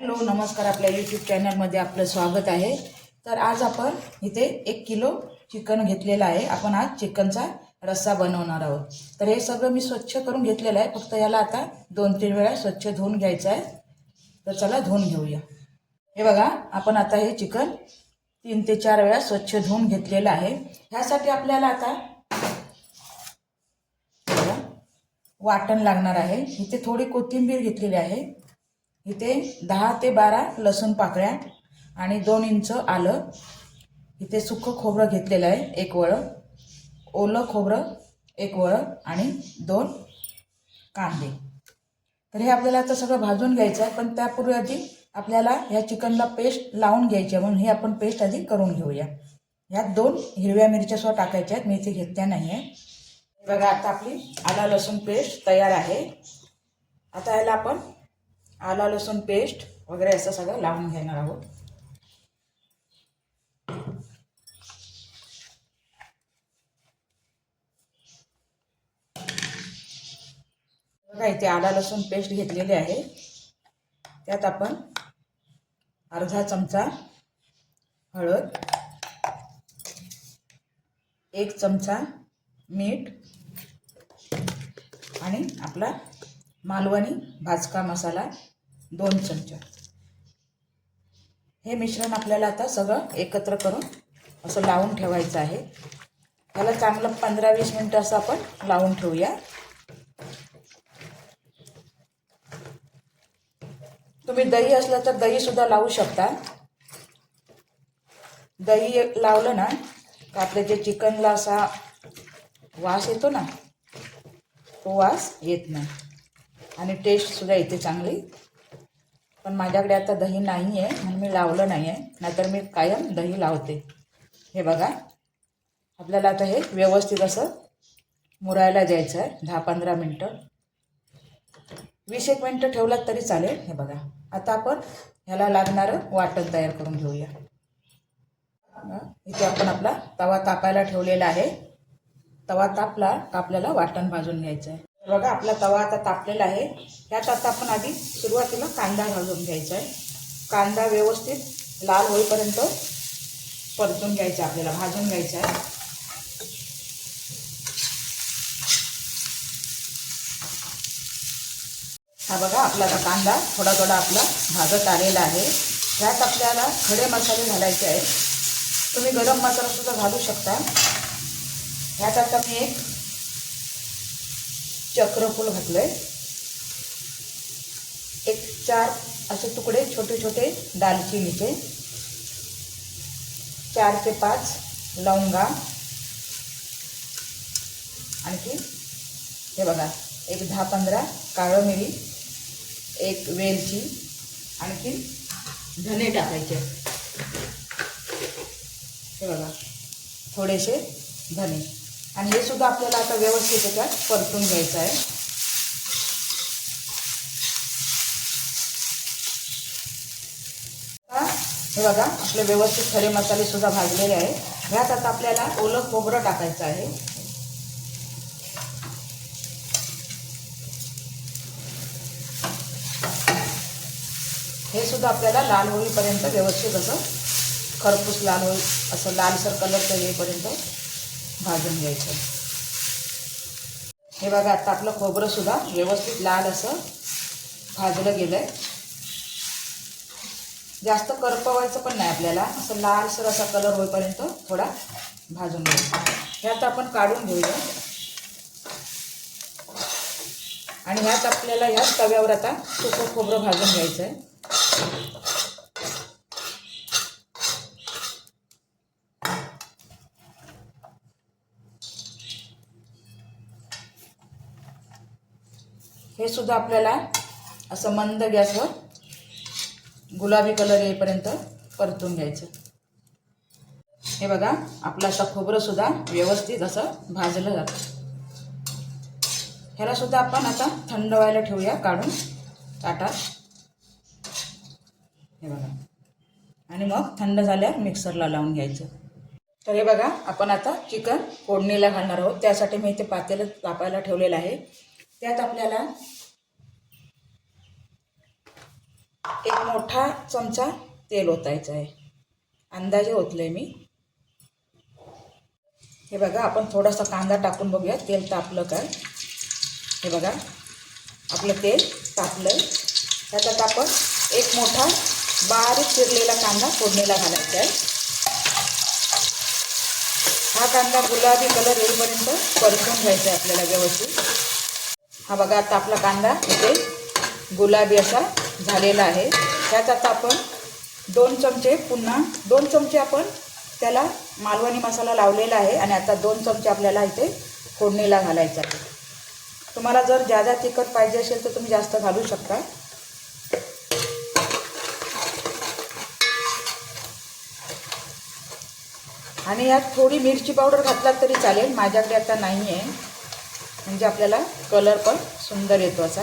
Hello नमस्कार, आपल्या YouTube चॅनलमध्ये आपलं स्वागत आहे। तर आज आपण इथे 1 किलो चिकन घेतलेलं आहे। आपण आज चिकनचा रस्सा बनवणार आहोत। तर हे सगळं मी स्वच्छ करून घेतलेलं आहे, फक्त याला आता 2-3 वेळा स्वच्छ धुवून घ्यायचं आहे। तर चला धुवून घेऊया। हे बघा, आपण आता हे चिकन 3 ते 4 वेळा स्वच्छ धुवून घेतलेलं आहे। ह्यासाठी आपल्याला आता वाटण लागणार आहे। इथे थोडी कोथिंबीर घेतलेली आहे, इथे 10 ते 12 लसूण पाकळ्या आणि 2 इंच आलं, इथे सुकं खोबरं घेतलेलं आहे 1 वळ, ओलं खोबरं 1 वळ आणि 2 कांदे। तर हे आपल्याला आता सगळं भाजून घ्यायचं आहे, पण त्यापूर्वी आधी आपल्याला ह्या चिकनला पेस्ट लावून घ्यायची आहे, म्हणून ही आपण पेस्ट आधी करून घेऊया। ह्यात 2 हिरव्या मिरच्या सुद्धा टाकायच्या आहेत, मी इथे घेतल्या नाही आहे। बघा, आता आपली आला लसूण पेस्ट तयार आहे। आता याला आपण आला लसूण पेस्ट वगैरे असं सगळं लावून घेणार आहोत। बघा, इथे आला लसूण पेस्ट घेतलेली आहे। त्यात आपण अर्धा चमचा हळद, 1 चमचा मीठ आणि आपला मालवणी भाजका मसाला 2 चमचे। हे मिश्रण आपल्याला आता सगळं एकत्र करून असं लावून ठेवायचं आहे। याला चांगलं 15-20 मिनिटं असं आपण लावून ठेवूया। तुम्ही दही असलं तर दही सुद्धा लावू शकता। दही लावलं ना तर आपल्या जे चिकनला असा वास येतो ना, तो वास येत नाही आणि टेस्ट सुद्धा येते चांगली। पण माझ्याकडे आता दही नाही आहे म्हणून मी लावलं नाही आहे, नाहीतर मी कायम दही लावते। हे बघा, आपल्याला आता हे व्यवस्थित असं मुरायला द्यायचं आहे 10-15 मिनिटं, 20-1 मिनिटं ठेवलात तरी चालेल। हे बघा, आता आपण ह्याला लागणारं वाटण तयार करून घेऊया। इथे आपण आपला तवा तापायला ठेवलेला आहे। तवा तापला का आपल्याला वाटण भाजून घ्यायचं आहे। बघा, आपला तवा आता तापलेला आहे। त्यात आता आपण आधी सुरुवातीला कांदा भाजून घ्यायचा आहे। कांदा व्यवस्थित लाल होईपर्यंत परतून घ्यायचा, आपल्याला भाजून घ्यायचा आहे। हा बघा, आपला कांदा थोडा थोडा आपला भाजत आलेला आहे। ह्यात आपल्याला खडे मसाले घालायचे आहेत। तुम्ही गरम मसाला सुद्धा घालू शकता। ह्यात आता मी 1 चक्रफूल घातलंय, 4 असे तुकडे छोटे छोटे दालचिनीचे, 4 ते 5 लवंगा, आणखी हे बघा 10-15 काळं मिरी, 1 वेलची, आणखी धने टाकायचे। हे बघा, थोडेसे धने, आणि हे सुद्धा आपल्याला आता व्यवस्थित त्याच्यात परतून घ्यायचं आहे। हे बघा, आपले व्यवस्थित खडे मसाले सुद्धा भाजलेले आहे। ह्यात आता आपल्याला ओलं खोबरं टाकायचं आहे। हे सुद्धा आपल्याला लाल होईपर्यंत व्यवस्थित असं खरपूस लाल होईल, असं लालसर कलर येईपर्यंत भाजून घ्यायचं। हे बघा, आता आपलं खोबरं सुद्धा व्यवस्थित लाल असं भाजलं गेलंय। जास्त करपवायचं पण नाही आपल्याला, असं लालसर असा कलर होईपर्यंत थोडा भाजून घ्यायचा। ह्यात आपण काढून घेऊया आणि ह्यात आपल्याला ह्याच तव्यावर आता सुकं खोबरं भाजून घ्यायचं आहे। हे सुद्धा आपल्याला असं मंद गॅसवर गुलाबी कलर येईपर्यंत परतून घ्यायचं। हे बघा, आपलं आता खोबरं सुद्धा व्यवस्थित असं भाजलं जातं। ह्याला सुद्धा आपण आता थंड व्हायला ठेवूया काढून ताटात। हे बघा, आणि मग थंड झाल्यावर मिक्सरला लावून घ्यायचं। तर हे बघा, आपण आता चिकन फोडणीला घालणार आहोत। त्यासाठी मी इथे पातेलं तापायला ठेवलेलं आहे। त्यात आपल्याला एक मोठा चमचा तेल ओतायचं आहे, अंदाजे ओतले मी। हे बघा, आपण थोडासा कांदा टाकून बघूया तेल तापलं काय। हे बघा, आपलं तेल तापलं। त्याच्यात आपण एक मोठा बारीक चिरलेला कांदा फोडणीला घालायचा आहे। हा कांदा गुलाबी कलर येईपर्यंत परतून घ्यायचा आहे आपल्याला व्यवस्थित। हा बघा, आता आपला कांदा इथे गुलाबी असा झालेला आहे। त्यात आता आपण 2 चमचे, पुन्हा 2 चमचे आपण त्याला मालवणी मसाला लावलेला आहे आणि आता 2 चमचे आपल्याला इथे फोडणीला घालायचा आहे। तुम्हाला जर जादा तिखट पाहिजे असेल तर तुम्ही जास्त घालू शकता। आणि यात थोडी मिरची पावडर घातलात तरी चालेल, माझ्याकडे आता नाही आहे, म्हणजे आपल्याला कलर पण सुंदर येतो असा।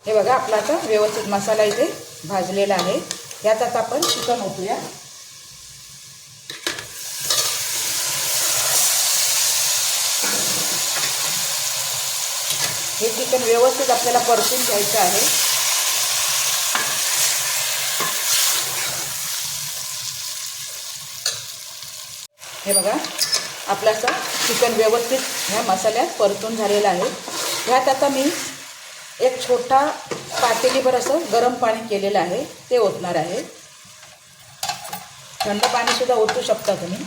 हे बघा, आपला आता व्यवस्थित मसाला इथे भाजलेला आहे। यात आता आपण चिकन ओतूया। हे चिकन व्यवस्थित आपल्याला परतून घ्यायचं आहे। हे बघा, आपलं असं चिकन व्यवस्थित ह्या मसाल्यात परतून झालेलं आहे। ह्यात आता मी एक छोटा पातेलीभर असं गरम पाणी केलेलं आहे, ते ओतणार आहे। थंड पाणीसुद्धा ओतू शकता तुम्ही।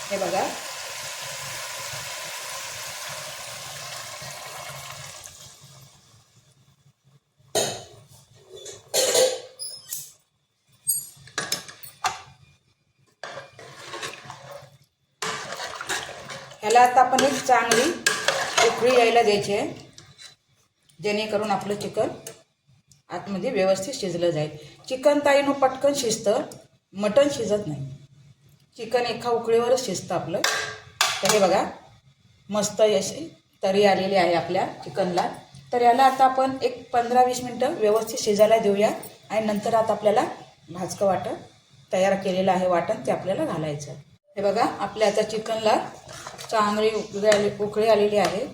हे बघा, ह्याला आता आपण एक चांगली उकळी यायला द्यायची आहे, जेणेकरून आपलं चिकन आतमध्ये व्यवस्थित शिजलं जाईल। चिकन ताईनं पटकन शिजतं, मटण शिजत नाही। चिकन एका उकळीवरच शिजतं आपलं। तर हे बघा, मस्त अशी तरी आलेली आहे आपल्या चिकनला। तर याला आता आपण एक 15-20 मिनटं व्यवस्थित शिजायला देऊया आणि नंतर आता आपल्याला भाजकं वाटण तयार केलेलं आहे, वाटण ते आपल्याला घालायचं आहे। हे बघा, आपल्या आता चिकनला चांगली उकळी आलेली आहे।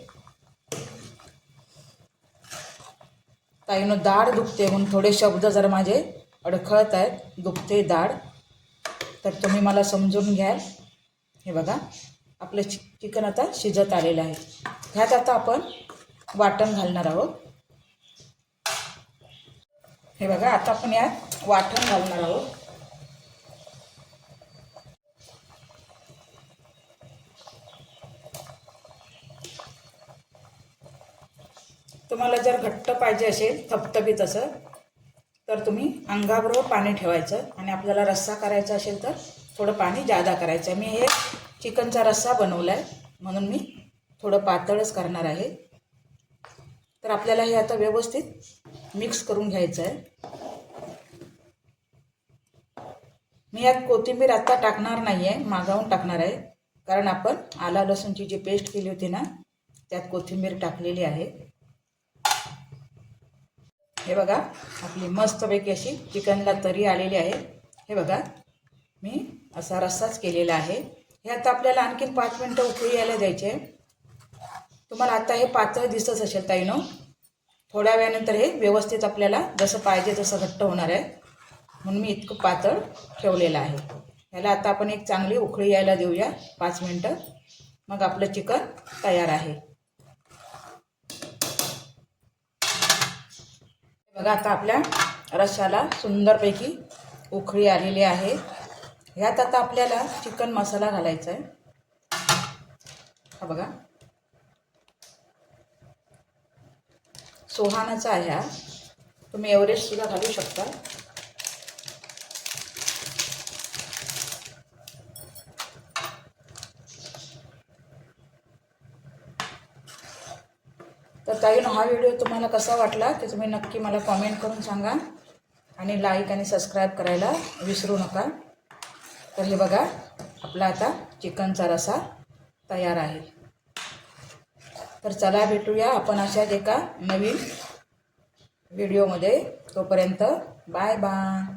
ताईनं दाढ दुखते म्हणून थोडे शब्द जर माझे अडखळत आहेत, दुखते दाढ, तर तुम्ही मला समजून घ्याल। हे बघा, आपलं चिकन आता शिजत आलेलं आहे। ह्यात आता आपण वाटण घालणार आहोत। हे बघा, आता आपण यात वाटण घालणार आहोत। तुम्हाला जर घट्ट पाहिजे असेल, थपथपीत असं, तर तुम्ही अंगाबरोबर पाणी ठेवायचं आणि आपल्याला रस्सा करायचा असेल तर थोडं पाणी जादा करायचं। मी हे चिकनचा रस्सा बनवला आहे म्हणून मी थोडं पातळच करणार आहे। तर आपल्याला हे आता व्यवस्थित मिक्स करून घ्यायचं आहे। मी यात कोथिंबीर आता टाकणार नाही आहे, मागावून टाकणार आहे, कारण आपण आला लसूणची जी पेस्ट केली होती ना, त्यात कोथिंबीर टाकलेली आहे। हे बघा, आपली मस्तपैकी अशी चिकनला तरी आलेली आहे। हे बघा, मी असा रस्साच केलेला आहे। हे आता आपल्याला आणखीन 5 मिनटं उकळी यायला द्यायचे। तुम्हाला आता हे पातळ दिसत असेल ताईनो, थोड्या वेळानंतर हे व्यवस्थित आपल्याला जसं पाहिजे तसं घट्ट होणार आहे, म्हणून मी इतकं पातळ ठेवलेलं आहे। ह्याला आता आपण एक चांगली उकळी यायला देऊया 5 मिनटं, मग आपलं चिकन तयार आहे। बघा, आता आपल्या रश्श्याला सुंदरपैकी उकळी आलेली आहे। ह्यात आता आपल्याला चिकन मसाला घालायचा आहे। हा बघा, सोहानाचा आहे हा, तुम्ही एव्हरेस्ट सुद्धा घालू शकता। तर ताईनो, हा व्हिडिओ तुम्हाला कसा वाटला ते तुम्ही नक्की मला कॉमेंट करून सांगा आणि लाईक आणि सबस्क्राईब करायला विसरू नका। तर हे बघा, आपला आता चिकनचा रस्सा तयार आहे। तर चला भेटूया आपण अशाच एका नवीन व्हिडिओमध्ये। तोपर्यंत बाय बाय।